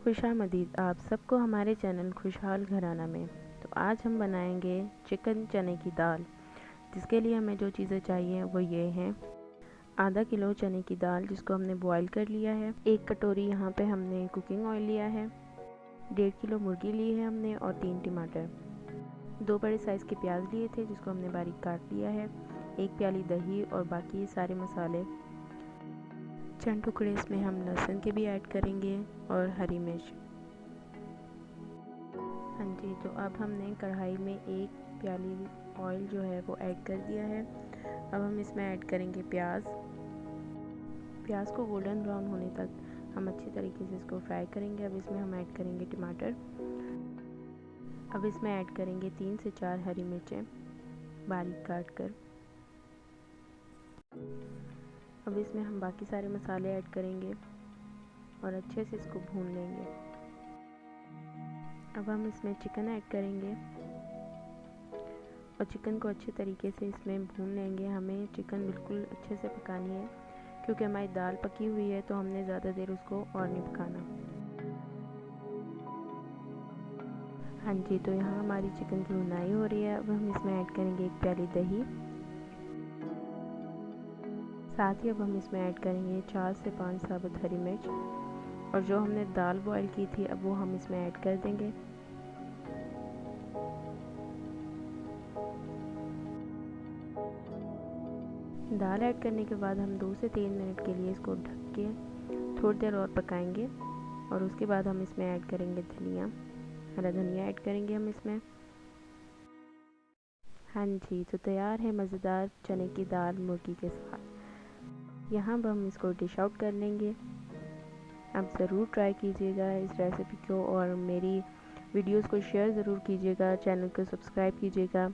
खुशामदीद आप सबको हमारे चैनल खुशहाल घराना में। तो आज हम बनाएंगे चिकन चने की दाल, जिसके लिए हमें जो चीज़ें चाहिए वो ये हैं। आधा किलो चने की दाल जिसको हमने बॉईल कर लिया है। 1 कटोरी यहाँ पे हमने कुकिंग ऑयल लिया है। 1.5 किलो मुर्गी ली है हमने और 3 टमाटर। 2 बड़े साइज़ के प्याज लिए थे जिसको हमने बारीक काट लिया है। 1 प्याली दही और बाकी सारे मसाले। चंद टुकड़े इसमें हम लहसुन के भी ऐड करेंगे और हरी मिर्च। हाँ जी, तो अब हमने कढ़ाई में 1 प्याली ऑयल जो है वो ऐड कर दिया है। अब हम इसमें ऐड करेंगे प्याज को गोल्डन ब्राउन होने तक हम अच्छी तरीके से इसको फ्राई करेंगे। अब इसमें हम ऐड करेंगे टमाटर। अब इसमें ऐड करेंगे 3 से 4 हरी मिर्चें बारीक काट कर। अब इसमें हम बाकी सारे मसाले ऐड करेंगे और अच्छे से इसको भून लेंगे। अब हम इसमें चिकन ऐड करेंगे और चिकन को अच्छे तरीके से इसमें भून लेंगे। हमें चिकन बिल्कुल अच्छे से पकानी है क्योंकि हमारी दाल पकी हुई है, तो हमने ज़्यादा देर उसको और नहीं पकाना। हाँ जी, तो यहाँ हमारी चिकन की भुनाई हो रही है। अब हम इसमें ऐड करेंगे 1 प्याली दही। साथ ही अब हम इसमें ऐड करेंगे 4 से 5 साबुत हरी मिर्च, और जो हमने दाल बॉईल की थी अब वो हम इसमें ऐड कर देंगे। दाल ऐड करने के बाद हम 2 से 3 मिनट के लिए इसको ढक के थोड़ी देर और पकाएंगे, और उसके बाद हम इसमें ऐड करेंगे धनिया, हरा धनिया ऐड करेंगे हम इसमें। हाँ जी, तो तैयार है मज़ेदार चने की दाल मुर्गी के साथ। यहाँ अब हम इसको डिश आउट कर लेंगे। आप ज़रूर ट्राई कीजिएगा इस रेसिपी को और मेरी वीडियोस को शेयर ज़रूर कीजिएगा, चैनल को सब्सक्राइब कीजिएगा।